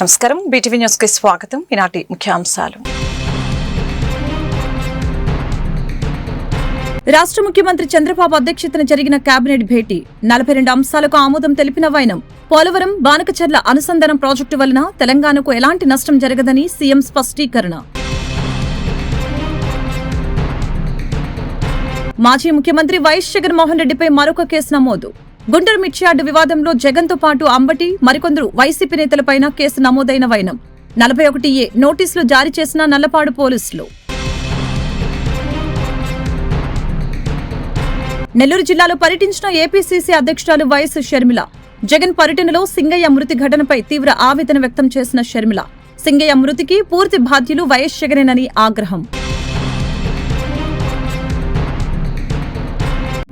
నమస్కారం, BTV news కి స్వాగతం. ఈనాటి ముఖ్యాంశాలు. రాష్ట్ర ముఖ్యమంత్రి చంద్రబాబు అధ్యక్షతన జరిగిన కేబినెట్ భేటీ 42 అంశాలకు ఆమోదం తెలిపిన వైనం. పోలవరం బానకచర్ల అనుసంధానం ప్రాజెక్టు వలన తెలంగాణకు ఎలాంటి నష్టం జరగదని సీఎం స్పష్టీకరణ. మాజీ ముఖ్యమంత్రి వైఎస్ జగన్మోహన్ రెడ్డిపై మరొక కేసు నమోదు. గుంటూరు మిర్చియార్డు వివాదంలో జగన్తో పాటు అంబటి మరికొందరు వైసీపీ నేతలపైన కేసు నమోదైన వైనం. 41A నోటీసులు జారీ చేసిన నల్లపాడు పోలీసులు. నెల్లూరు జిల్లాలో పర్యటించిన ఏపీసీసీ అధ్యక్షురాలు వైఎస్ షర్మిల. జగన్ పర్యటనలో సింగయ్య మృతి ఘటనపై తీవ్ర ఆవేదన వ్యక్తం చేసిన షర్మిల. సింగయ్య మృతికి పూర్తి బాధ్యులు వైఎస్ జగనేనని ఆగ్రహం.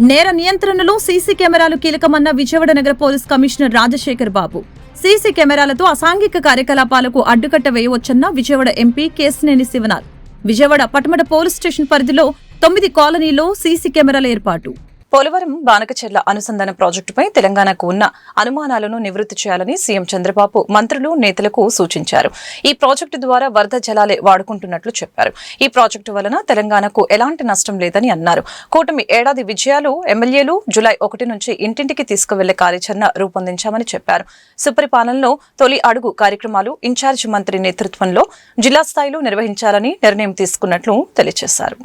నేర నియంత్రణలో సీసీ కెమెరాలు కీలకమన్న విజయవాడ నగర police commissioner Rajasekhar Babu. CC కెమెరాలతో అసాంఘిక కార్యకలాపాలకు అడ్డుకట్ట వేయవచ్చన్న Vijayawada MP Kesineni Sivanath. Vijayawada Patamata police station పరిధిలో 9 కాలనీల్లో సీసీ కెమెరాల ఏర్పాటు. పోలవరం బానకచర్ల అనుసంధాన ప్రాజెక్టుపై తెలంగాణకు ఉన్న అనుమానాలను నివృత్తి చేయాలని సీఎం చంద్రబాబు మంత్రులు, నేతలకు సూచించారు. ఈ ప్రాజెక్టు ద్వారా వరద జలాలే వాడుకుంటున్నట్లు చెప్పారు. ఈ ప్రాజెక్టు వలన తెలంగాణకు ఎలాంటి నష్టం లేదని అన్నారు. కూటమి ఏడాది విజయాలు ఎమ్మెల్యేలు జూలై 1 నుంచి ఇంటింటికి తీసుకువెళ్లే కార్యాచరణ రూపొందించామని చెప్పారు. సుపరిపాలనలో తొలి అడుగు కార్యక్రమాలు ఇన్ఛార్జి మంత్రి నేతృత్వంలో జిల్లా స్థాయిలో నిర్వహించాలని నిర్ణయం తీసుకున్నట్లు తెలియజేశారు.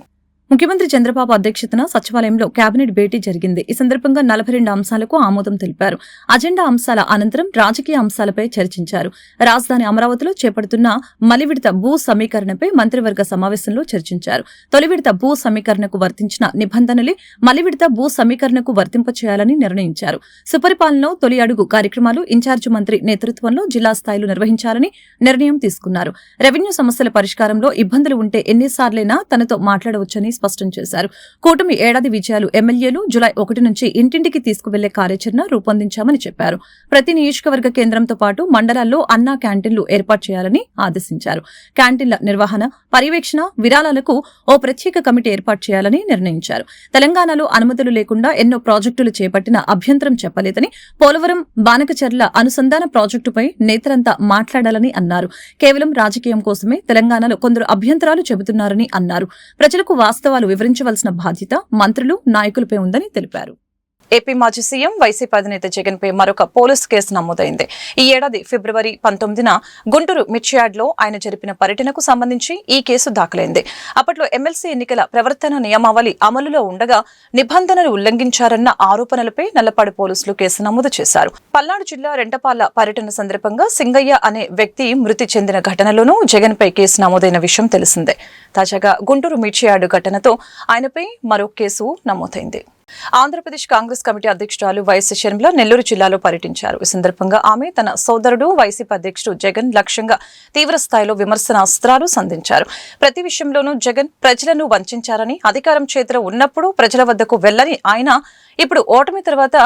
ముఖ్యమంత్రి చంద్రబాబు అధ్యక్షతన సచివాలయంలో కేబినెట్ భేటీ జరిగింది. ఈ సందర్భంగా 42 అంశాలకు ఆమోదం తెలిపారు. అజెండా అంశాల అనంతరం రాజకీయ అంశాలపై చర్చించారు. రాజధాని అమరావతిలో చేపడుతున్న మలి విడత భూ సమీకరణపై మంత్రివర్గ సమావేశంలో చర్చించారు. తొలి విడత భూ సమీకరణకు వర్తించిన నిబంధనలే మలి విడత భూ సమీకరణకు వర్తింపచేయాలని నిర్ణయించారు. సుపరిపాలనలో తొలి అడుగు కార్యక్రమాలు ఇన్ఛార్జి మంత్రి నేతృత్వంలో జిల్లా స్థాయిలో నిర్వహించాలని నిర్ణయం తీసుకున్నారు. రెవెన్యూ సమస్యల పరిష్కారంలో ఇబ్బందులు ఉంటే ఎన్నిసార్లైనా తనతో మాట్లాడవచ్చని స్పష్టం చేశారు. కూటమి ఏడాది విజయాలు ఎమ్మెల్యేలు జూలై 1 నుంచి ఇంటింటికి తీసుకువెళ్లే కార్యాచరణ రూపొందించామని చెప్పారు. ప్రతి నియోజకవర్గ కేంద్రంతో పాటు మండలాల్లో అన్నా క్యాంటీన్లు ఏర్పాటు చేయాలని ఆదేశించారు. క్యాంటీన్ల నిర్వహణ, పర్యవేక్షణ, విరాళాలకు ఓ ప్రత్యేక కమిటీ ఏర్పాటు చేయాలని నిర్ణయించారు. తెలంగాణలో అనుమతులు లేకుండా ఎన్నో ప్రాజెక్టులు చేపట్టిన అభ్యంతరం చెప్పలేదని, పోలవరం బానకచర్ల అనుసంధాన ప్రాజెక్టుపై నేతలంతా మాట్లాడాలని అన్నారు. కేవలం రాజకీయం కోసమే తెలంగాణలో కొందరు అభ్యంతరాలు చెబుతున్నారని అన్నారు. ప్రజలకు వాస్తవాలు వివరించవలసిన బాధ్యత మంత్రులు, నాయకులపై ఉందని తెలిపారు. ఏపీ మాజీ సీఎం వైసీపీ అధినేత జగన్ పై మరొక పోలీసు కేసు నమోదైంది. ఈ ఏడాది ఫిబ్రవరి 19న గుంటూరు మిర్చియార్డులో ఆయన జరిపిన పర్యటనకు సంబంధించి ఈ కేసు దాఖలైంది. అప్పట్లో ఎమ్మెల్సీ ఎన్నికల ప్రవర్తన నియమావళి అమలులో ఉండగా నిబంధనలు ఉల్లంఘించారన్న ఆరోపణలపై నల్లపాడు పోలీసులు కేసు నమోదు చేశారు. పల్నాడు జిల్లా రెంటపాల పర్యటన సందర్భంగా సింగయ్య అనే వ్యక్తి మృతి చెందిన ఘటనలోనూ జగన్ పై కేసు నమోదైన విషయం తెలిసిందే. తాజాగా గుంటూరు మిర్చియార్డు ఘటనతో ఆయనపై మరో కేసు నమోదైంది. ఆంధ్రప్రదేశ్ కాంగ్రెస్ కమిటీ అధ్యక్షురాలు వైఎస్ షర్మిల నెల్లూరు జిల్లాలో పర్యటించారు. ఈ సందర్భంగా ఆమె తన సోదరుడు వైసీపీ అధ్యక్షుడు జగన్ లక్ష్యంగా తీవ్ర స్థాయిలో విమర్శనాస్త్రాలు సంధించారు. ప్రతి విషయంలోనూ జగన్ ప్రజలను వంచారని, అధికారం చేతిలో ఉన్నప్పుడు ప్రజల వద్దకు వెళ్లని ఆయన ఇప్పుడు ఓటమి తర్వాత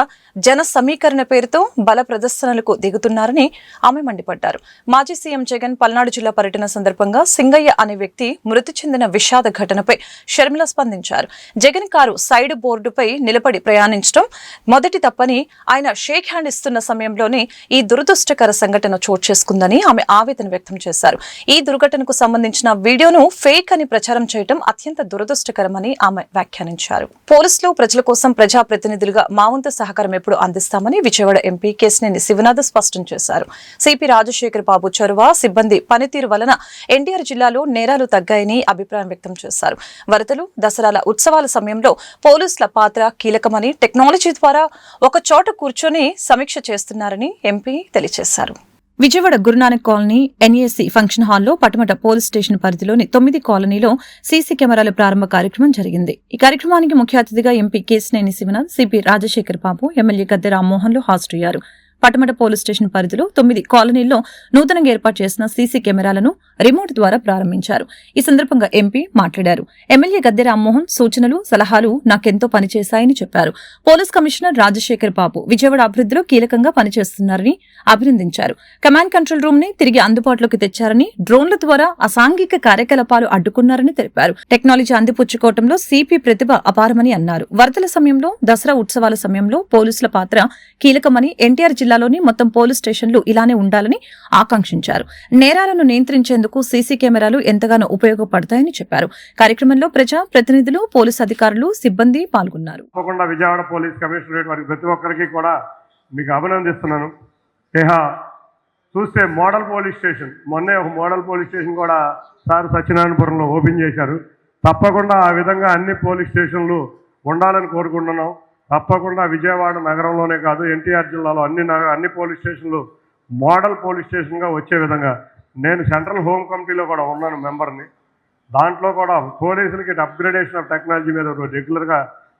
జన సమీకరణ పేరుతో బల ప్రదర్శనలకు దిగుతున్నారని ఆమె మండిపడ్డారు. మాజీ సీఎం జగన్ పల్నాడు జిల్లా పర్యటన సందర్భంగా సింగయ్య అనే వ్యక్తి మృతి చెందిన విషాద ఘటనపై షర్మిల స్పందించారు. జగన్ కారు సైడ్ బోర్డుపై నిలబడి ప్రయాణించడం మొదటి తప్పని, ఆయన షేక్ హ్యాండ్ ఇస్తున్న సమయంలోనే ఈ దురదృష్టకర సంఘటన చోటు చేసుకుందని ఆమె ఆవేదన వ్యక్తం చేశారు. ఈ దుర్ఘటనకు సంబంధించిన వీడియోను ఫేక్ అని ప్రచారం చేయడం అత్యంత దురదృష్టకరమని ఆమె వ్యాఖ్యానించారు. పోలీసులు ప్రజల కోసం ప్రజాప్రతినిధులుగా మా వంతు సహకారం ఎప్పుడు అందిస్తామని విజయవాడ ఎంపీ కేశినేని శివనాథ్ స్పష్టం చేశారు. సిపి రాజశేఖర్ బాబు చొరవ, సిబ్బంది పనితీరు వలన ఎన్టీఆర్ జిల్లాలో నేరాలు తగ్గాయని అభిప్రాయం వ్యక్తం చేశారు. వరదలు, దసరాల ఉత్సవాల సమయంలో పోలీసుల పాత్ర కీలకమని, టెక్నాలజీ ద్వారా ఒక చోట కూర్చొని సమీక్ష చేస్తున్నారని ఎంపీ తెలియజేశారు. Vijayawada Guru Nanak colony NAC function హాల్లో పటమట పోలీస్ స్టేషన్ పరిధిలోని 9 కాలనీలో సీసీ కెమెరాల ప్రారంభ కార్యక్రమం జరిగింది. ఈ కార్యక్రమానికి ముఖ్య అతిథిగా ఎంపీ కేశినేని శివనాథ్, సిపి రాజశేఖర్ బాబు, ఎమ్మెల్యే గద్దె రామ్మోహన్లు హాజరయ్యారు. పటమట పోలీస్ స్టేషన్ పరిధిలో 9 కాలనీల్లో నూతనంగా ఏర్పాటు చేసిన సీసీ కెమెరాలను రిమోట్ ద్వారా ప్రారంభించారు. ఈ సందర్భంగా ఎంపీ మాట్లాడారు. ఎమ్మెల్యే గద్దె రామ్మోహన్ సూచనలు, సలహాలు నాకెంతో పనిచేశాయని చెప్పారు. పోలీస్ కమిషనర్ రాజశేఖర్ బాబు విజయవాడ అభివృద్ధిలో కీలకంగా పనిచేస్తున్నారని అభినందించారు. కమాండ్ కంట్రోల్ రూమ్ ని తిరిగి అందుబాటులోకి తెచ్చారని, డ్రోన్ల ద్వారా అసాంఘిక కార్యకలాపాలు అడ్డుకున్నారని తెలిపారు. టెక్నాలజీ అందిపుచ్చుకోవడంలో సిపి ప్రతిభ అపారమని అన్నారు. వరదల సమయంలో, దసరా ఉత్సవాల సమయంలో పోలీసుల పాత్ర కీలకమని, ఎన్టీఆర్ జిల్లా జిల్లాలోని మొత్తం పోలీస్ స్టేషన్లు ఇలానే ఉండాలని ఆకాంక్షించారు. నేరాలను నియంత్రించేందుకు సీసీ కెమెరాలు ఎంతగానో ఉపయోగపడతాయని చెప్పారు. కార్యక్రమంలో ప్రజా ప్రతినిధులు, పోలీసు అధికారులు, సిబ్బంది పాల్గొన్నారు. తప్పకుండా విజయవాడ పోలీస్ కమిషనరేట్ వారికి ప్రతి ఒక్కరికి కూడా మీకు అభినందిస్తున్నాను. చూస్తే మోడల్ పోలీస్ స్టేషన్, మొన్నే ఒక మోడల్ పోలీస్ స్టేషన్ కూడా సార్ సత్యనారాయణపురంలో ఓపెన్ చేశారు. తప్పకుండా ఆ విధంగా అన్ని పోలీస్ స్టేషన్లు ఉండాలని కోరుకుంటున్నాం. తప్పకుండా విజయవాడ నగరంలోనే కాదు, ఎన్టీఆర్ జిల్లాలో అన్ని పోలీస్ స్టేషన్లు మోడల్ పోలీస్ స్టేషన్గా వచ్చే విధంగా, నేను సెంట్రల్ హోమ్ కమిటీలో కూడా ఉన్నాను మెంబర్ని. దాంట్లో కూడా పోలీసులకి అప్గ్రేడేషన్ ఆఫ్ టెక్నాలజీ మీద రెగ్యులర్గా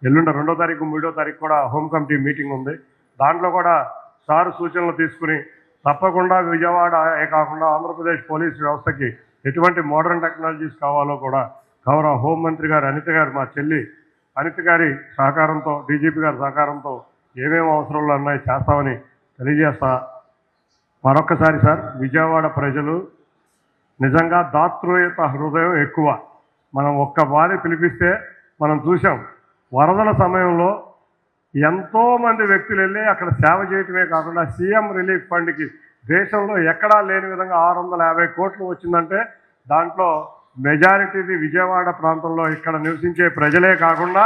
ఎల్లుండి 2వ తారీఖు 3వ తారీఖు కూడా హోమ్ కమిటీ మీటింగ్ ఉంది. దాంట్లో కూడా సార్ సూచనలు తీసుకుని తప్పకుండా విజయవాడే కాకుండా ఆంధ్రప్రదేశ్ పోలీస్ వ్యవస్థకి ఎటువంటి మోడర్న్ టెక్నాలజీస్ కావాలో కూడా గౌరవ హోంమంత్రి గారు అనిత గారు, మా చెల్లి అనిత గారి సహకారంతో, డీజీపీ గారి సహకారంతో ఏమేమి అవసరాలు ఉన్నాయి చేస్తామని తెలియజేస్తా. మరొక్కసారి సార్, విజయవాడ ప్రజలు నిజంగా దాతృత హృదయం ఎక్కువ. మనం ఒక్కసారి పిలిపిస్తే మనం చూసాం, వరదల సమయంలో ఎంతోమంది వ్యక్తులు వెళ్ళి అక్కడ సేవ చేయటమే కాకుండా సీఎం రిలీఫ్ ఫండ్కి దేశంలో ఎక్కడా లేని విధంగా 650 కోట్లు వచ్చిందంటే దాంట్లో మెజారిటీది విజయవాడ ప్రాంతంలో ఇక్కడ నివసించే ప్రజలే కాకుండా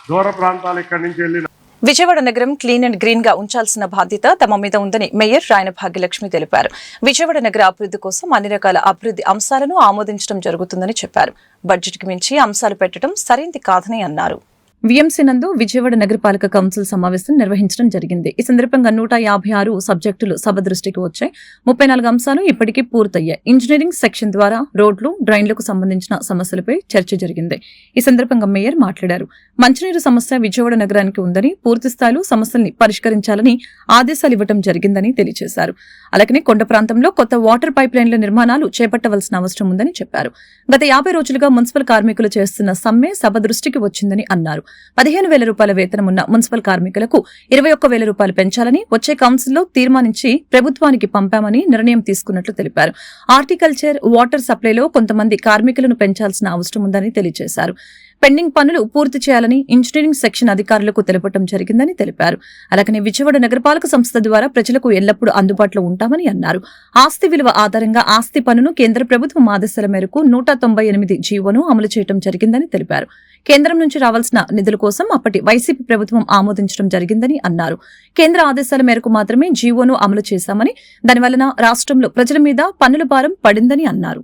దూర ప్రాంతాలు ఇక్కడి నుంచి వెళ్ళిన. విజయవాడ నగరం క్లీన్ అండ్ గ్రీన్ గా ఉంచాల్సిన బాధ్యత తమ మీద ఉందని మేయర్ రాయన భాగ్యలక్ష్మి తెలిపారు. విజయవాడ నగర అభివృద్ధి కోసం అన్ని రకాల అభివృద్ధి అంశాలను ఆమోదించడం జరుగుతుందని చెప్పారు. బడ్జెట్ కి మించి అంశాలు పెట్టడం సరైంది కాదని అన్నారు. వీఎంసీ నందు విజయవాడ నగరపాలక కౌన్సిల్ సమావేశం నిర్వహించడం జరిగింది. ఈ సందర్భంగా 156 సబ్జెక్టులు సభ దృష్టికి వచ్చాయి. 34 అంశాలు ఇప్పటికీ పూర్తయ్యాయి. ఇంజనీరింగ్ సెక్షన్ ద్వారా రోడ్లు, డ్రైన్లకు సంబంధించిన సమస్యలపై చర్చ జరిగింది. ఈ సందర్భంగా మేయర్ మాట్లాడారు. మంచినీరు సమస్య విజయవాడ నగరానికి ఉందని, పూర్తి స్థాయిలో సమస్యల్ని పరిష్కరించాలని ఆదేశాలు ఇవ్వడం జరిగిందని తెలియజేశారు. అలాగే కొండ ప్రాంతంలో కొత్త వాటర్ పైప్ లైన్ల నిర్మాణాలు చేపట్టవలసిన అవసరం ఉందని చెప్పారు. గత 50 రోజులుగా మున్సిపల్ కార్మికులు చేస్తున్న సమ్మె సభ దృష్టికి వచ్చిందని అన్నారు. 15,000 రూపాయల వేతనం ఉన్న మున్సిపల్ కార్మికులకు 21,000 రూపాయలు పెంచాలని వచ్చే కౌన్సిల్లో తీర్మానించి ప్రభుత్వానికి పంపామని నిర్ణయం తీసుకున్నట్లు తెలిపారు. హార్టికల్చర్, వాటర్ సప్లైలో కొంతమంది కార్మికులను పెంచాల్సిన అవసరం ఉందని తెలియజేశారు. పెండింగ్ పనులు పూర్తి చేయాలని ఇంజనీరింగ్ సెక్షన్ అధికారులకు తెలపడం జరిగిందని తెలిపారు. అలాగనే విజయవాడ నగరపాలక సంస్థ ద్వారా ప్రజలకు ఎల్లప్పుడూ అందుబాటులో ఉంటామని అన్నారు. ఆస్తి విలువ ఆధారంగా ఆస్తి పన్నును కేంద్ర ప్రభుత్వం ఆదేశాల మేరకు 198 జీవోను అమలు చేయడం జరిగిందని తెలిపారు. కేంద్రం నుంచి రావాల్సిన నిధుల కోసం అప్పటి వైసీపీ ప్రభుత్వం ఆమోదించడం జరిగిందని అన్నారు. కేంద్ర ఆదేశాల మేరకు మాత్రమే జీవోను అమలు చేశామని, దానివలన రాష్ట్రంలో ప్రజల మీద పన్నుల భారం పడిందని అన్నారు.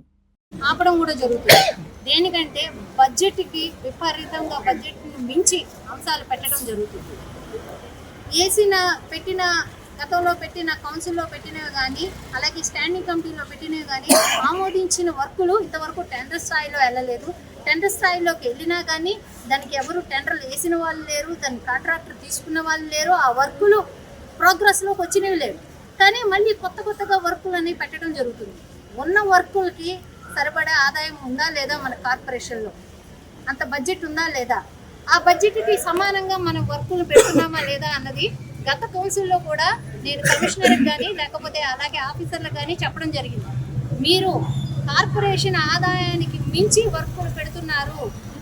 ఆపడం కూడా జరుగుతుంది. దేనికంటే బడ్జెట్కి విపరీతంగా బడ్జెట్ని మించి అంశాలు పెట్టడం జరుగుతుంది. గతంలో పెట్టిన కౌన్సిల్లో పెట్టినవి కానీ, అలాగే స్టాండింగ్ కమిటీలో పెట్టినవి కానీ ఆమోదించిన వర్కులు ఇంతవరకు టెండర్ స్థాయిలో వెళ్ళలేదు. టెండర్ స్థాయిలోకి వెళ్ళినా కానీ దానికి ఎవరు టెండర్లు వేసిన వాళ్ళు లేరు, దాన్ని కాంట్రాక్టర్ తీసుకున్న వాళ్ళు లేరు, ఆ వర్కులు ప్రోగ్రెస్లోకి వచ్చినవి లేవు. కానీ మళ్ళీ కొత్తగా వర్కులు అనేవి పెట్టడం జరుగుతుంది. ఉన్న వర్కులకి సరిపడే ఆదాయం ఉందా లేదా, మన కార్పొరేషన్లో అంత బడ్జెట్ ఉందా లేదా, ఆ బడ్జెట్కి సమానంగా మనం వర్కులు పెడుతున్నామా లేదా అన్నది గత కౌన్సిల్లో కూడా నేను కమిషనర్కి కానీ లేకపోతే అలాగే ఆఫీసర్లకు కానీ చెప్పడం జరిగింది. మీరు కార్పొరేషన్ ఆదాయానికి మించి వర్కులు పెడుతున్నారు,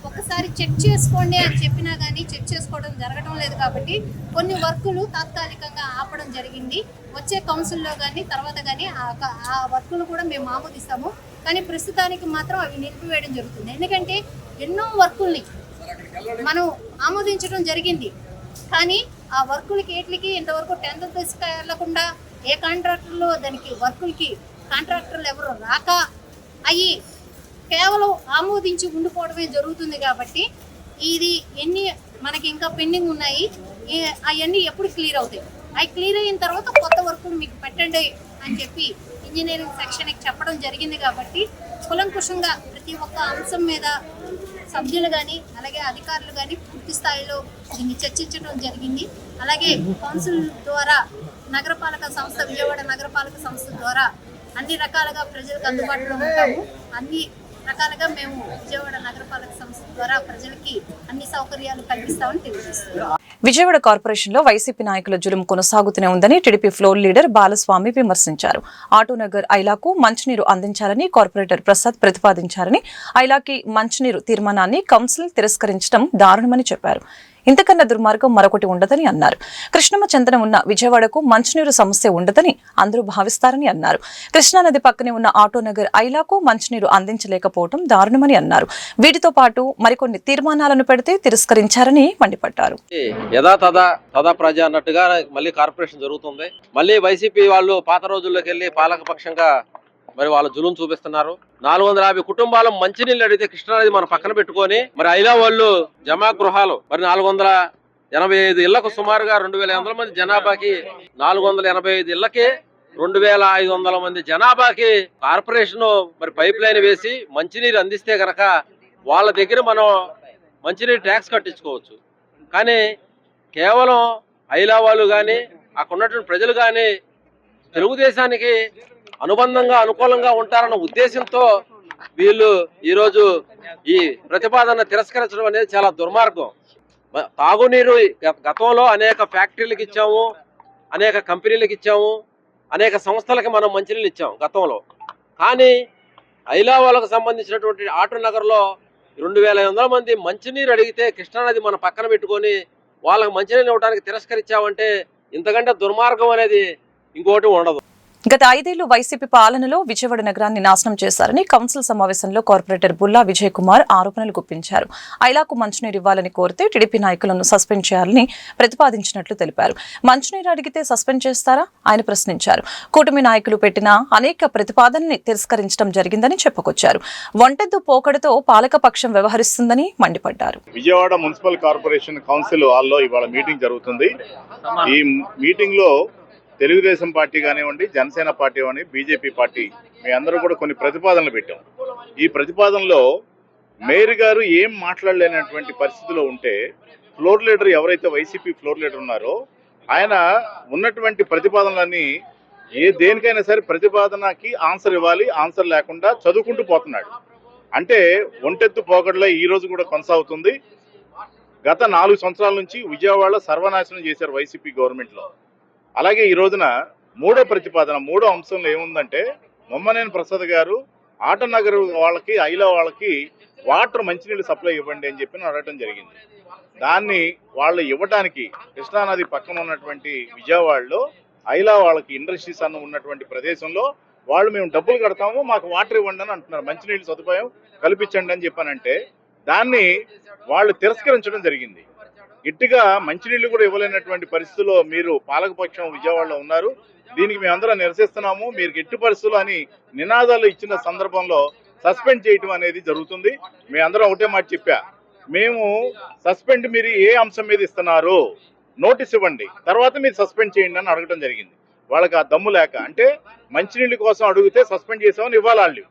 ఒకసారి చెక్ చేసుకోండి అని చెప్పినా కానీ చెక్ చేసుకోవడం జరగడం లేదు. కాబట్టి కొన్ని వర్కులు తాత్కాలికంగా ఆపడం జరిగింది. వచ్చే కౌన్సిల్లో కానీ తర్వాత కానీ ఆ వర్కులు కూడా మేము ఆమోదిస్తాము. కానీ ప్రస్తుతానికి మాత్రం అవి నిలిపివేయడం జరుగుతుంది. ఎందుకంటే ఎన్నో వర్కుల్ని మనం ఆమోదించడం జరిగింది. కానీ ఆ వర్కులకి ఏట్లకి ఇంతవరకు టెండర్ తీసుకెళ్లకుండా ఏ కాంట్రాక్టర్లు దానికి వర్కులకి కాంట్రాక్టర్లు ఎవరు రాక అవి కేవలం ఆమోదించి ఉండిపోవడమే జరుగుతుంది. కాబట్టి ఇది ఎన్ని మనకి ఇంకా పెండింగ్ ఉన్నాయి, అవన్నీ ఎప్పుడు క్లియర్ అవుతాయి, అవి క్లియర్ అయిన తర్వాత కొత్త వర్కులు మీకు పెట్టండి అని చెప్పి ఇంజనీరింగ్ సెక్షన్కి చెప్పడం జరిగింది. కాబట్టి కులంకుశంగా ప్రతి ఒక్క అంశం మీద సభ్యులు కానీ అలాగే అధికారులు కానీ పూర్తి స్థాయిలో దీన్ని చర్చించడం జరిగింది. అలాగే కౌన్సిల్ ద్వారా నగరపాలక సంస్థ, విజయవాడ నగరపాలక సంస్థ ద్వారా అన్ని రకాలుగా ప్రజలకు అందుబాటులో ఉంటాము. అన్ని రకాలుగా మేము విజయవాడ నగరపాలక సంస్థ ద్వారా ప్రజలకి అన్ని సౌకర్యాలు కల్పిస్తామని తెలియజేస్తున్నాం. విజయవాడ కార్పొరేషన్ లో వైసీపీ నాయకుల జులుం కొనసాగుతూనే ఉందని టీడీపీ ఫ్లోర్ లీడర్ బాలస్వామి విమర్శించారు. ఆటోనగర్ ఐలాకు మంచినీరు అందించాలని కార్పొరేటర్ ప్రసాద్ ప్రతిపాదించారని, ఐలాకి మంచినీరు తీర్మానాన్ని కౌన్సిల్ తిరస్కరించడం దారుణమని చెప్పారు. ఇంతకన్నా దుర్మార్గం మరొకటి ఉండదని అన్నారు. కృష్ణమ్మ చందనం ఉన్న విజయవాడకు మంచినీరు సమస్య ఉండదని అందరూ భావిస్తారని అన్నారు. కృష్ణానది పక్కనే ఉన్న ఆటోనగర్ ఐలాకు మంచినీరు అందించలేకపోవడం దారుణమని అన్నారు. వీటితో పాటు మరికొన్ని తీర్మానాలను పెడితే తిరస్కరించారని మండిపడ్డారు. యథా తదా ప్రజ అన్నట్టుగా మళ్ళీ కార్పొరేషన్ జరుగుతుంది. మళ్ళీ వైసీపీ వాళ్ళు పాత రోజుల్లోకి వెళ్ళి పాలకపక్షంగా మరి వాళ్ళ జులుం చూపిస్తున్నారు. 450 కుటుంబాలు మంచినీళ్ళు అడిగితే కృష్ణానది మన పక్కన పెట్టుకొని మరి ఐలా వాళ్ళు జమా గృహాలు మరి 485 ఇళ్లకు సుమారుగా 2,800 మంది జనాభాకి 485 ఇళ్లకి 2,500 మంది జనాభాకి కార్పొరేషన్ మరి పైప్ లైన్ వేసి మంచినీరు అందిస్తే గనక వాళ్ళ దగ్గర మనం మంచినీరు ట్యాక్స్ కట్టించుకోవచ్చు. కానీ కేవలం ఐలా వాళ్ళు కానీ అక్కడ ఉన్నటువంటి ప్రజలు కానీ తెలుగుదేశానికి అనుకూలంగా ఉంటారన్న ఉద్దేశంతో వీళ్ళు ఈరోజు ఈ ప్రతిపాదన తిరస్కరించడం అనేది చాలా దుర్మార్గం. తాగునీరు గతంలో అనేక ఫ్యాక్టరీలకు ఇచ్చాము, అనేక కంపెనీలకు ఇచ్చాము, అనేక సంస్థలకి మనం మంచినీళ్ళు ఇచ్చాము గతంలో. కానీ ఐలా వాళ్ళకు సంబంధించినటువంటి ఆటోనగర్లో 2,500 మంది మంచినీరు అడిగితే కృష్ణానది మన పక్కన పెట్టుకొని వాళ్ళకి మంచినీళ్ళు ఇవ్వడానికి తిరస్కరించామంటే ఇంతకంటే దుర్మార్గం అనేది ఇంకోటి ఉండదు. గత 5 ఏళ్లు వైసీపీ పాలనలో విజయవాడ నగరాన్ని నాశనం చేశారని కౌన్సిల్ సమావేశంలో కార్పొరేటర్ బుల్లా విజయ్ కుమార్ ఆరోపణలు గుప్పించారు. ఐలాకు మంచినీరు ఇవ్వాలని కోరితే టీడీపీ నాయకులను సస్పెండ్ చేయాలని ప్రతిపాదించినట్లు తెలిపారు. మంచినీరు అడిగితే సస్పెండ్ చేస్తారా ఆయన ప్రశ్నించారు. కూటమి నాయకులు పెట్టిన అనేక ప్రతిపాదనని తిరస్కరించడం జరిగిందని చెప్పుకొచ్చారు. ఒంటెద్దు పోకడతో పాలకపక్షం వ్యవహరిస్తుందని మండిపడ్డారు. విజయవాడ మున్సిపల్ కార్పొరేషన్ కౌన్సిల్ హాల్లో ఇవాళ మీటింగ్ జరుగుతుంది. ఈ మీటింగ్ లో తెలుగుదేశం పార్టీ కానివ్వండి, జనసేన పార్టీ కానివ్వండి, బీజేపీ పార్టీ మీ అందరూ కూడా కొన్ని ప్రతిపాదనలు పెట్టాం. ఈ ప్రతిపాదనలో మేయర్ గారు ఏం మాట్లాడలేనటువంటి పరిస్థితిలో ఉంటే ఫ్లోర్ లీడర్ ఎవరైతే వైసీపీ ఫ్లోర్ లీడర్ ఉన్నారో ఆయన ఉన్నటువంటి ప్రతిపాదనలన్నీ దేనికైనా సరే ప్రతిపాదనకి ఆన్సర్ ఇవ్వాలి, ఆన్సర్ లేకుండా చదువుకుంటూ పోతున్నాడు. అంటే ఒంటెత్తు పోకడలో ఈ రోజు కూడా కొనసాగుతుంది. గత 4 సంవత్సరాల నుంచి విజయవాడలో సర్వనాశనం చేశారు వైసీపీ గవర్నమెంట్లో. అలాగే ఈ రోజున మూడో అంశంలో ఏముందంటే మొమ్మనేని ప్రసాద్ గారు ఆటోనగర్ వాళ్ళకి ఐలా వాళ్ళకి వాటర్ మంచినీళ్ళు సప్లై ఇవ్వండి అని చెప్పి అడగటం జరిగింది. దాన్ని వాళ్ళు ఇవ్వడానికి కృష్ణానది పక్కన ఉన్నటువంటి విజయవాడలో ఐలా వాళ్ళకి ఇండస్ట్రీస్ అన్న ఉన్నటువంటి ప్రదేశంలో వాళ్ళు మేము డబ్బులు కడతాము, మాకు వాటర్ ఇవ్వండి అని అంటున్నారు, మంచినీళ్ళు సదుపాయం కల్పించండి అని చెప్పానంటే దాన్ని వాళ్ళు తిరస్కరించడం జరిగింది. గట్టిగా మంచినీళ్లు కూడా ఇవ్వలేనటువంటి పరిస్థితుల్లో మీరు పాలకపక్షం విజయవాడలో ఉన్నారు. దీనికి మేమందరం నిరసిస్తున్నాము. మీరు ఎట్టి పరిస్థితులు అని నినాదాలు ఇచ్చిన సందర్భంలో సస్పెండ్ చేయటం అనేది జరుగుతుంది. మేమందరం ఒకటే మాట చెప్పా, మేము సస్పెండ్ మీరు ఏ అంశం మీద ఇస్తున్నారు నోటీస్ ఇవ్వండి, తర్వాత మీరు సస్పెండ్ చేయండి అని అడగడం జరిగింది. వాళ్ళకి ఆ దమ్ము లేక, అంటే మంచినీళ్ళ కోసం అడిగితే సస్పెండ్ చేసామని ఇవ్వాలి వాళ్ళు.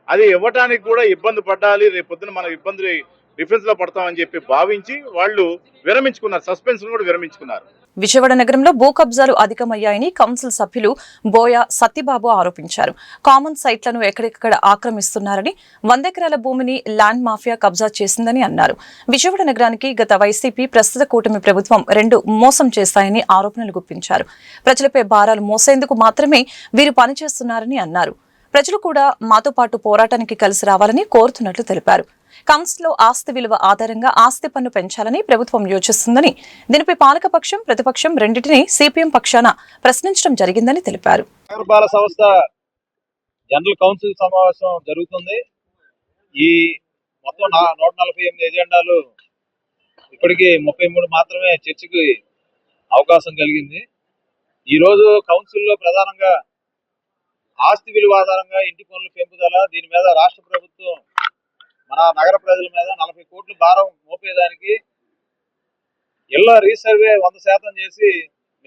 అది ఇవ్వటానికి కూడా ఇబ్బంది పడాలి, రేపు పొద్దున మన ఇబ్బంది డిఫెన్స్ లో పడతామని చెప్పి భావించి వాళ్ళు విరమించుకున్నారు, సస్పెన్షన్ కూడా విరమించుకున్నారు. విజయవాడ నగరంలో భూ కబ్జాలు అధికమయ్యాయని కౌన్సిల్ సభ్యులు బోయ సత్యబాబు ఆరోపించారు. కామన్ సైట్లను ఎక్కడెక్కడ ఆక్రమిస్తున్నారని, 100 ఎకరాల భూమిని ల్యాండ్ మాఫియా కబ్జా చేసిందని అన్నారు. విజయవాడ నగరానికి గత వైసీపీ ప్రస్తుత కూటమి ప్రభుత్వం 2 మోసం చేస్తాయని ఆరోపణలు గుప్పించారు. ప్రజలపై భారాలు మోసేందుకు మాత్రమే వీరు పనిచేస్తున్నారని అన్నారు. ప్రజలు కూడా మాతో పాటు పోరాటానికి కలిసి రావాలని కోరుతున్నట్లు తెలిపారు. కౌన్సిల్లో ఆస్తి విలువ ఆధారంగా ఆస్తి పన్ను పెంచాలని ప్రభుత్వం యోచిస్తుందని, దీనిపై పాలకపక్షం ప్రతిపక్షం రెండింటినీ సిపిఎం పక్షాన ప్రశ్నించడం జరిగిందని తెలిపారు. నగరపాలక సంస్థ జనరల్ కౌన్సిల్ సమావేశం జరుగుతుంది. ఈ మొత్తం 148 ఎజెండాలు ఇప్పటికీ 33 మాత్రమే చర్చకి అవకాశం కలిగింది. ఈరోజు కౌన్సిల్లో ప్రధానంగా ఆస్తి విలువ ఆధారంగా ఇంటి పన్నుల పెంపుదల, దీని మీద రాష్ట్ర ప్రభుత్వం మన నగర ప్రజల మీద 40 కోట్ల భారం మోపేదానికి ఇళ్ల రీసర్వే 100% చేసి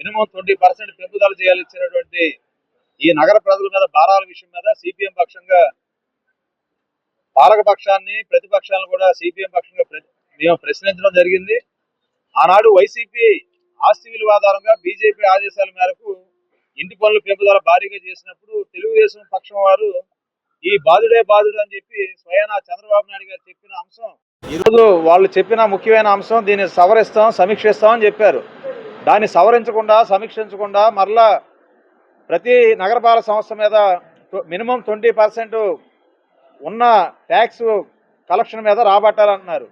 మినిమం 20% పెంపుదల చేయాల్సినటువంటి ఈ నగర ప్రజల మీద భారాల విషయం మీద సిపిఎం పక్షంగా పాలక పక్షాన్ని ప్రతిపక్షాలను కూడా సిపిఎం పక్షంగా మేము ప్రశ్నించడం జరిగింది. ఆనాడు వైసీపీ ఆస్తి విలువ ఆధారంగా బీజేపీ ఆదేశాల మేరకు ఇంటి పన్నుల పెంపుదల భారీగా చేసినప్పుడు తెలుగుదేశం పక్షం వారు ఈ బాధుడే బాధుడు అని చెప్పి స్వయానా చంద్రబాబు నాయుడు గారు చెప్పిన అంశం, ఈరోజు వాళ్ళు చెప్పిన ముఖ్యమైన అంశం, దీన్ని సవరిస్తాం సమీక్షిస్తామని చెప్పారు. దాన్ని సవరించకుండా సమీక్షించకుండా మరలా ప్రతి నగరపాలక సంస్థ మీద మినిమం 20% ఉన్న ట్యాక్స్ కలెక్షన్ మీద రాబట్టాలంటున్నారు.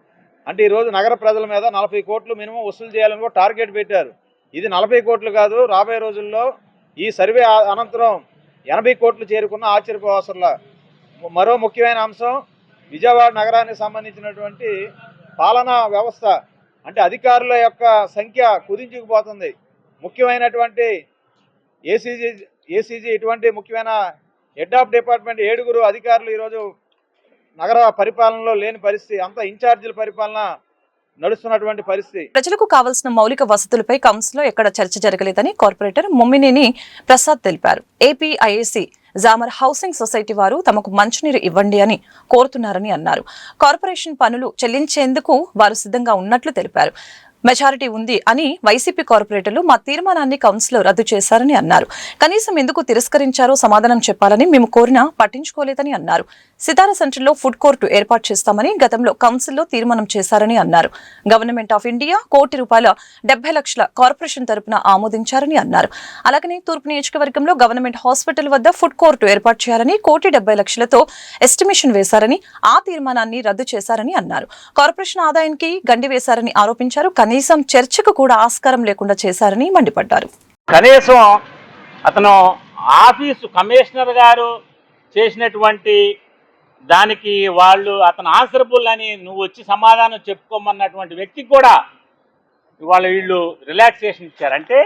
అంటే ఈరోజు నగర ప్రజల మీద 40 కోట్లు మినిమం వసూలు చేయాలని కూడా టార్గెట్ పెట్టారు. ఇది 40 కోట్లు కాదు, రాబోయే రోజుల్లో ఈ సర్వే అనంతరం 80 కోట్లు చేరుకున్న ఆశ్చర్యపోవసరంలా. మరో ముఖ్యమైన అంశం, విజయవాడ నగరానికి సంబంధించినటువంటి పాలనా వ్యవస్థ, అంటే అధికారుల యొక్క సంఖ్య కుదించుకుపోతుంది. ముఖ్యమైనటువంటి ఏసీజీ ఇటువంటి ముఖ్యమైన హెడ్ ఆఫ్ డిపార్ట్మెంట్ 7 అధికారులు ఈరోజు నగర పరిపాలనలో లేని పరిస్థితి, అంతా ఇన్ఛార్జీల పరిపాలన నడుస్తున్నటువంటి పరిస్థితి. ప్రజలకు కావాల్సిన మౌలిక వసతులపై కౌన్సిల్ లో ఎక్కడ చర్చ జరగలేదని కార్పొరేటర్ మొమ్మినేని ప్రసాద్ తెలిపారు. ఏపీఐఏసీ జామర్ హౌసింగ్ సొసైటీ వారు తమకు మంచినీరు ఇవ్వండి అని కోరుతున్నారని అన్నారు. కార్పొరేషన్ పనులు చెల్లించేందుకు వారు సిద్ధంగా ఉన్నట్లు తెలిపారు. మెజారిటీ ఉంది అని వైసీపీ కార్పొరేటర్లు మా తీర్మానాన్ని కౌన్సిల్లో రద్దు చేశారని అన్నారు. కనీసం ఎందుకు తిరస్కరించారో సమాధానం చెప్పాలని మేము కోరినా పట్టించుకోలేదని అన్నారు. సితారా సెంటర్లో ఫుడ్ కోర్టు ఏర్పాటు చేస్తామని గతంలో కౌన్సిల్లో తీర్మానం చేశారని అన్నారు. గవర్నమెంట్ ఆఫ్ ఇండియా ₹1,70,00,000 కార్పొరేషన్ తరపున ఆమోదించారని అన్నారు. అలాగనే తూర్పు నియోజకవర్గంలో గవర్నమెంట్ హాస్పిటల్ వద్ద ఫుడ్ కోర్టు ఏర్పాటు చేయాలని ₹1,70,00,000తో ఎస్టిమేషన్ వేశారని, ఆ తీర్మానాన్ని రద్దు చేశారని అన్నారు. కార్పొరేషన్ ఆదాయానికి గండి వేశారని ఆరోపించారు. కనీసం చర్చకు కూడా ఆస్కారం లేకుండా చేశారని మండిపడ్డారు. కనీసం అతను ఆఫీసు కమిషనర్ గారు చేసినటువంటి దానికి వాళ్ళు అతను ఆన్సరబుల్ అని నువ్వు వచ్చి సమాధానం చెప్పుకోమన్నటువంటి వ్యక్తికి కూడా ఇవాళ వీళ్ళు రిలాక్సేషన్ ఇచ్చారంటే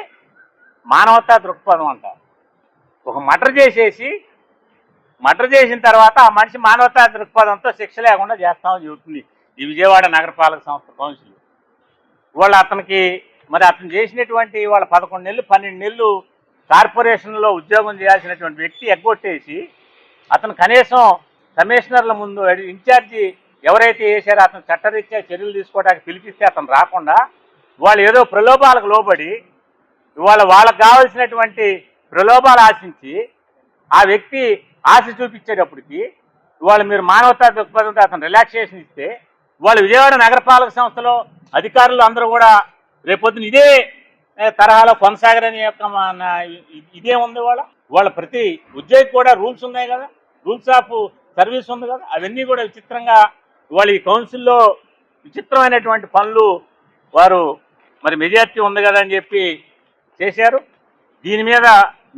మానవతా దృక్పథం అంట. ఒక మర్డర్ చేసిన తర్వాత ఆ మనిషి మానవతా దృక్పథంతో శిక్ష లేకుండా చేస్తామని చెబుతుంది ఈ విజయవాడ నగరపాలక సంస్థ కౌన్సిల్. ఇవాళ అతనికి మరి అతను చేసినటువంటి వాళ్ళ 11 నెలలు 12 నెలలు కార్పొరేషన్లో ఉద్యోగం చేయాల్సినటువంటి వ్యక్తి ఎగ్గొట్టేసి అతను కనీసం కమిషనర్ల ముందు ఇన్ఛార్జి ఎవరైతే చేశారో అతను చట్టరీత్యా చర్యలు తీసుకోవడానికి పిలిపిస్తే అతను రాకుండా వాళ్ళు ఏదో ప్రలోభాలకు లోబడి ఇవాళ వాళ్ళకు కావాల్సినటువంటి ప్రలోభాలు ఆశించి ఆ వ్యక్తి ఆశ చూపించేటప్పటికి ఇవాళ మీరు మానవతా దృక్పథంతో అతను రిలాక్సేషన్ ఇస్తే వాళ్ళు విజయవాడ నగరపాలక సంస్థలో అధికారులు అందరూ కూడా రేపొద్దున ఇదే తరహాలో కొనసాగరని యొక్క ఇదే ఉంది. వాళ్ళ ప్రతి ఉద్యోగి కూడా రూల్స్ ఉన్నాయి కదా, రూల్స్ ఆఫ్ సర్వీస్ ఉంది కదా, అవన్నీ కూడా విచిత్రంగా వాళ్ళ ఈ కౌన్సిల్లో విచిత్రమైనటువంటి పనులు వారు మరి మెజార్టీ ఉంది కదా అని చెప్పి చేశారు. దీని మీద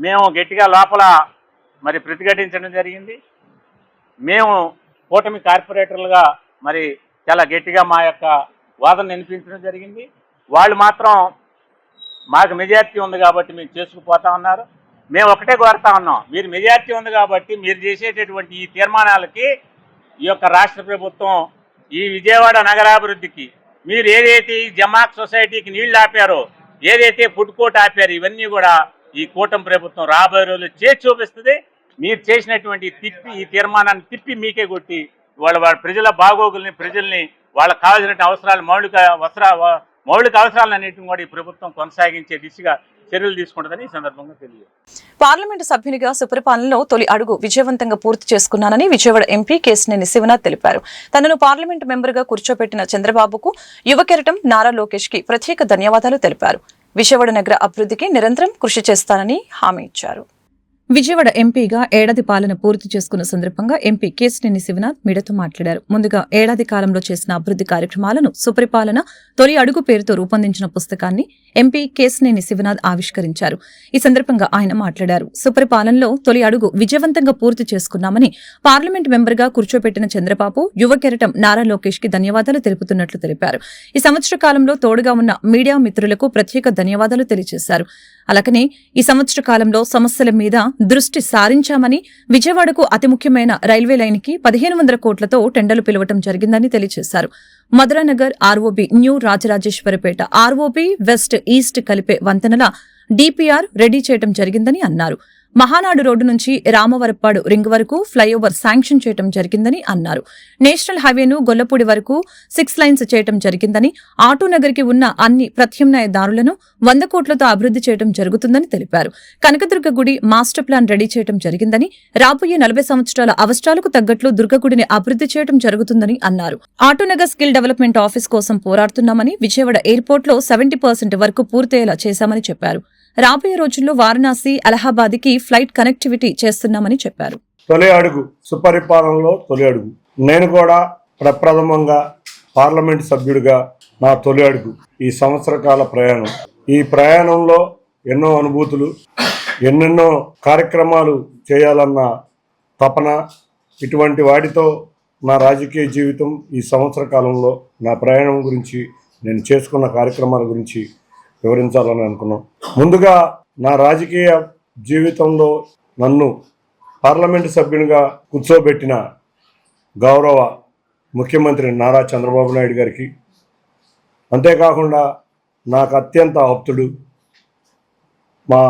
మేము గట్టిగా లోపల మరి ప్రతిఘటించడం జరిగింది. మేము కూటమి కార్పొరేటర్లుగా మరి చాలా గట్టిగా మా యొక్క వాదన వినిపించడం జరిగింది. వాళ్ళు మాత్రం మాకు మెజార్టీ ఉంది కాబట్టి మేము చేసుకుపోతా ఉన్నారు. మేము ఒకటే కోరుతా ఉన్నాం, మీరు మెజార్టీ ఉంది కాబట్టి మీరు చేసేటటువంటి ఈ తీర్మానాలకి ఈ యొక్క రాష్ట్ర ప్రభుత్వం ఈ విజయవాడ నగరాభివృద్ధికి మీరు ఏదైతే ఈ జమాత్ సొసైటీకి నీళ్లు ఆపారో, ఏదైతే ఫుడ్ కోర్ట్ ఆపారో, ఇవన్నీ కూడా ఈ కూటమి ప్రభుత్వం రాబోయే రోజులు చేసి చూపిస్తుంది. మీరు చేసినటువంటి ఈ తీర్మానాన్ని తిప్పి మీకే కొట్టి వాళ్ళ ప్రజల బాగోగుల్ని, ప్రజల్ని వాళ్ళకి కావాల్సిన అవసరాలు మౌలిక అవసరాలన్నింటినీ కూడా ఈ ప్రభుత్వం కొనసాగించే దిశగా చర్యలు తీసుకుంటుందని ఈ సందర్భంగా తెలియదు. పార్లమెంటు సభ్యునిగా సుపరిపాలనలో తొలి అడుగు విజయవంతంగా పూర్తి చేసుకున్నానని విజయవాడ ఎంపీ కేశినేని శివనాథ్ తెలిపారు. తనను పార్లమెంటు మెంబర్గా కూర్చోబెట్టిన చంద్రబాబుకు యువ కెరటం నారా లోకేష్ కి ప్రత్యేక ధన్యవాదాలు తెలిపారు. విజయవాడ నగర అభివృద్ధికి నిరంతరం కృషి చేస్తానని హామీ ఇచ్చారు. విజయవాడ ఎంపీగా ఏడాది పాలన పూర్తి చేసుకున్న సందర్భంగా ఎంపీ కేశినేని శివనాథ్ మీడియాతో మాట్లాడారు. ముందుగా ఏడాది కాలంలో చేసిన అభివృద్ధి కార్యక్రమాలను సుపరిపాలన తొలి అడుగు పేరుతో రూపొందించిన పుస్తకాన్ని ఎంపీ కేశినేని శివనాథ్ ఆవిష్కరించారు. ఈ సందర్భంగా ఆయన మాట్లాడారు. సుపరిపాలనలో తొలి అడుగు విజయవంతంగా పూర్తి చేసుకున్నామని, పార్లమెంట్ మెంబర్గా కూర్చోబెట్టిన చంద్రబాబు, యువ కెరటం నారా లోకేష్ కి ధన్యవాదాలు తెలుపుతున్నట్లు తెలిపారు. ఈ సంవత్సర కాలంలో తోడుగా ఉన్న మీడియా మిత్రులకు ప్రత్యేక ధన్యవాదాలు తెలియజేశారు. అలాగనే ఈ సంవత్సర కాలంలో సమస్యల మీద దృష్టి సారించామని, విజయవాడకు అతి ముఖ్యమైన రైల్వే లైన్కి 1500 కోట్లతో టెండర్లు పిలవటం జరిగిందని తెలియజేశారు. Madhuranagar ROB, new Rajarajeswarapeta ROB, west east కలిపే వంతెనల డిపిఆర్ రెడీ చేయడం జరిగిందని అన్నారు. మహానాడు రోడ్డు నుంచి రామవరప్పాడు రింగ్ వరకు ఫ్లైఓవర్ శాంక్షన్ చేయడం జరిగిందని అన్నారు. నేషనల్ హైవేను గొల్లపూడి వరకు 6 లైన్స్ చేయడం జరిగిందని, ఆటోనగర్కి ఉన్న అన్ని ప్రత్యామ్నాయ దారులను 100 కోట్లతో అభివృద్ధి చేయడం జరుగుతుందని తెలిపారు. కనకదుర్గ గుడి మాస్టర్ ప్లాన్ రెడీ చేయడం జరిగిందని, రాబోయే 40 సంవత్సరాల అవసరాలకు తగ్గట్లు దుర్గగుడిని అభివృద్ధి చేయడం జరుగుతుందని అన్నారు. ఆటోనగర్ స్కిల్ డెవలప్మెంట్ ఆఫీస్ కోసం పోరాడుతున్నామని, విజయవాడ ఎయిర్పోర్ట్లో 70% వరకు పూర్తయ్యేలా చేశామని చెప్పారు. రాబోయే రోజుల్లో వారణాసి, అలహాబాద్కి ఫ్లైట్ కనెక్టివిటీ చేస్తున్నామని చెప్పారు. తొలి అడుగు సుపరిపాలనలో తొలి అడుగు. నేను కూడా ప్రప్రథమంగా పార్లమెంట్ సభ్యుడిగా నా తొలి అడుగు ఈ సంవత్సర కాల ప్రయాణం. ఈ ప్రయాణంలో ఎన్నో అనుభూతులు, ఎన్నెన్నో కార్యక్రమాలు చేయాలన్న తపన, ఇటువంటి వాటితో నా రాజకీయ జీవితం ఈ సంవత్సర కాలంలో నా ప్రయాణం గురించి, నేను చేసుకున్న కార్యక్రమాల గురించి వివరించాలని అనుకున్నాం. ముందుగా నా రాజకీయ జీవితంలో నన్ను పార్లమెంటు సభ్యునిగా కూర్చోబెట్టిన గౌరవ ముఖ్యమంత్రి నారా చంద్రబాబు నాయుడు గారికి, అంతేకాకుండా నాకు అత్యంత ఆప్తుడు మా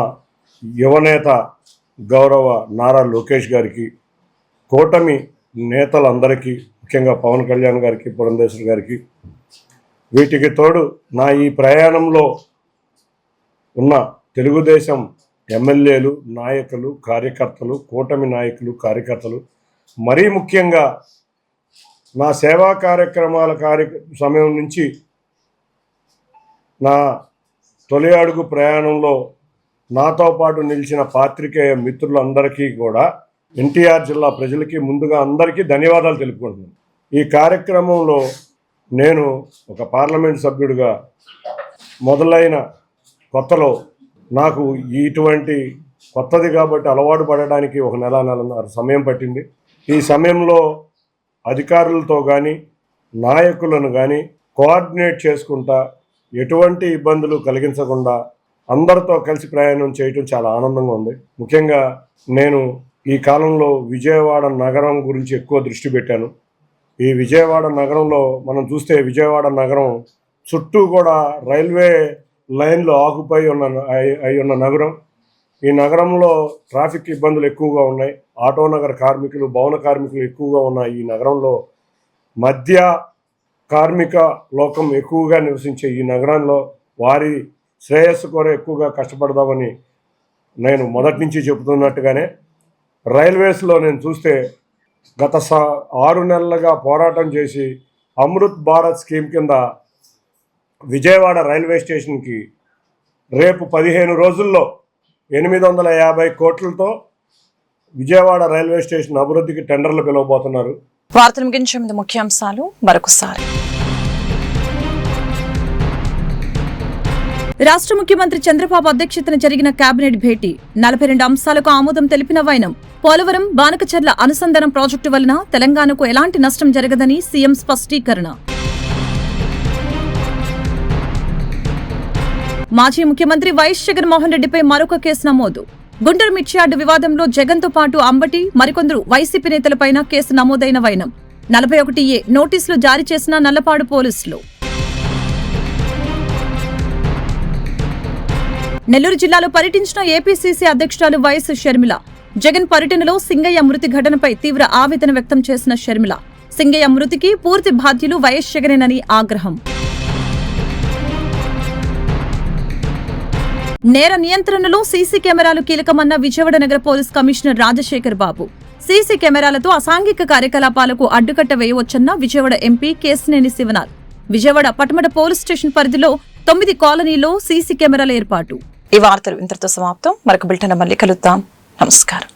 యువనేత గౌరవ నారా లోకేష్ గారికి, కూటమి నేతలందరికీ, ముఖ్యంగా పవన్ కళ్యాణ్ గారికి, పురంధేశ్వర్ గారికి, వీటికి తోడు నా ఈ ప్రయాణంలో ఉన్న తెలుగుదేశం ఎమ్మెల్యేలు, నాయకులు, కార్యకర్తలు, కూటమి నాయకులు, కార్యకర్తలు, మరీ ముఖ్యంగా నా సేవా కార్యక్రమాల సమయం నుంచి నా తొలి అడుగు ప్రయాణంలో నాతో పాటు నిలిచిన పాత్రికేయ మిత్రులందరికీ కూడా, ఎన్టీఆర్ జిల్లా ప్రజలకి ముందుగా అందరికీ ధన్యవాదాలు తెలుపుకుంటున్నాను. ఈ కార్యక్రమంలో నేను ఒక పార్లమెంట్ సభ్యుడిగా మొదలైన కొత్తలో నాకు ఇటువంటి కొత్తది కాబట్టి అలవాటు పడడానికి ఒక నెలన్నర సమయం పట్టింది. ఈ సమయంలో అధికారులతో కానీ నాయకులను కానీ కోఆర్డినేట్ చేసుకుంటా, ఎటువంటి ఇబ్బందులు కలిగించకుండా అందరితో కలిసి ప్రయాణం చేయటం చాలా ఆనందంగా ఉంది. ముఖ్యంగా నేను ఈ కాలంలో విజయవాడ నగరం గురించి ఎక్కువ దృష్టి పెట్టాను. ఈ విజయవాడ నగరంలో మనం చూస్తే, విజయవాడ నగరం చుట్టూ కూడా రైల్వే లైన్లు ఆకుపై ఉన్న నగరం. ఈ నగరంలో ట్రాఫిక్ ఇబ్బందులు ఎక్కువగా ఉన్నాయి. ఆటో నగర కార్మికులు, భవన కార్మికులు ఎక్కువగా ఉన్న ఈ నగరంలో మధ్య కార్మిక లోకం ఎక్కువగా నివసించే ఈ నగరంలో వారి శ్రేయస్సు కోరే ఎక్కువగా కష్టపడదామని నేను మొదటి నుంచి చెబుతున్నట్టుగానే, రైల్వేస్లో నేను చూస్తే గత 6 నెలలుగా పోరాటం చేసి అమృత్ భారత్ స్కీమ్ కింద విజయవాడ రైల్వే స్టేషన్కి రేపు 15 రోజుల్లో 850 కోట్లతో విజయవాడ రైల్వే స్టేషన్ అభివృద్ధికి టెండర్లు పిలవబోతున్నారు. వార్తలు ముగించే ముందు ముఖ్యాంశాలు మరొకసారి. రాష్ట్ర ముఖ్యమంత్రి చంద్రబాబు అధ్యక్షతన జరిగిన కేబినెట్ భేటీ, 42 అంశాలకు ఆమోదం తెలిపిన వైనం. పోలవరం బానకచర్ల అనుసంధానం ప్రాజెక్టు వలన తెలంగాణకు ఎలాంటి నష్టం జరగదని సీఎం స్పష్టీకరణ. మాజీ ముఖ్యమంత్రి వైఎస్ జగన్మోహన్ రెడ్డిపై మరొక కేసు నమోదు. గుంటూరు మిర్చియార్డు వివాదంలో జగన్తో పాటు అంబటి, మరికొందరు వైసీపీ నేతలపైన కేసు నమోదైన వైనం. 41A నోటీసులు జారీ చేసిన నల్లపాడు పోలీసులు. నెల్లూరు జిల్లాలో పర్యటించిన ఏపీసీసీ అధ్యక్షురాలు వైఎస్ షర్మిల. జగన్ పర్యటనలో సింగయ్య మృతి ఘటనపై తీవ్ర ఆవేదన వ్యక్తం చేసిన షర్మిల, సింగయ్య మృతికి పూర్తి బాధ్యులు వైఎస్ జగనేనని ఆగ్రహం. నేర నియంత్రణలో సీసీ కెమెరాలు కీలకమన్న విజయవాడ నగర police commissioner Rajasekhar Babu. CC కెమెరాలతో అసాంఘిక కార్యకలాపాలకు అడ్డుకట్ట వేయవచ్చన్న Vijayawada MP Kesineni Sivanath. Vijayawada Patamata police station పరిధిలో 9 కాలనీలో సీసీ కెమెరాల ఏర్పాటు. ఈ వార్తలు ఇంతటితో సమాప్తం. మరొక బులెటిన్ మళ్ళీ కలుద్దాం. నమస్కారం.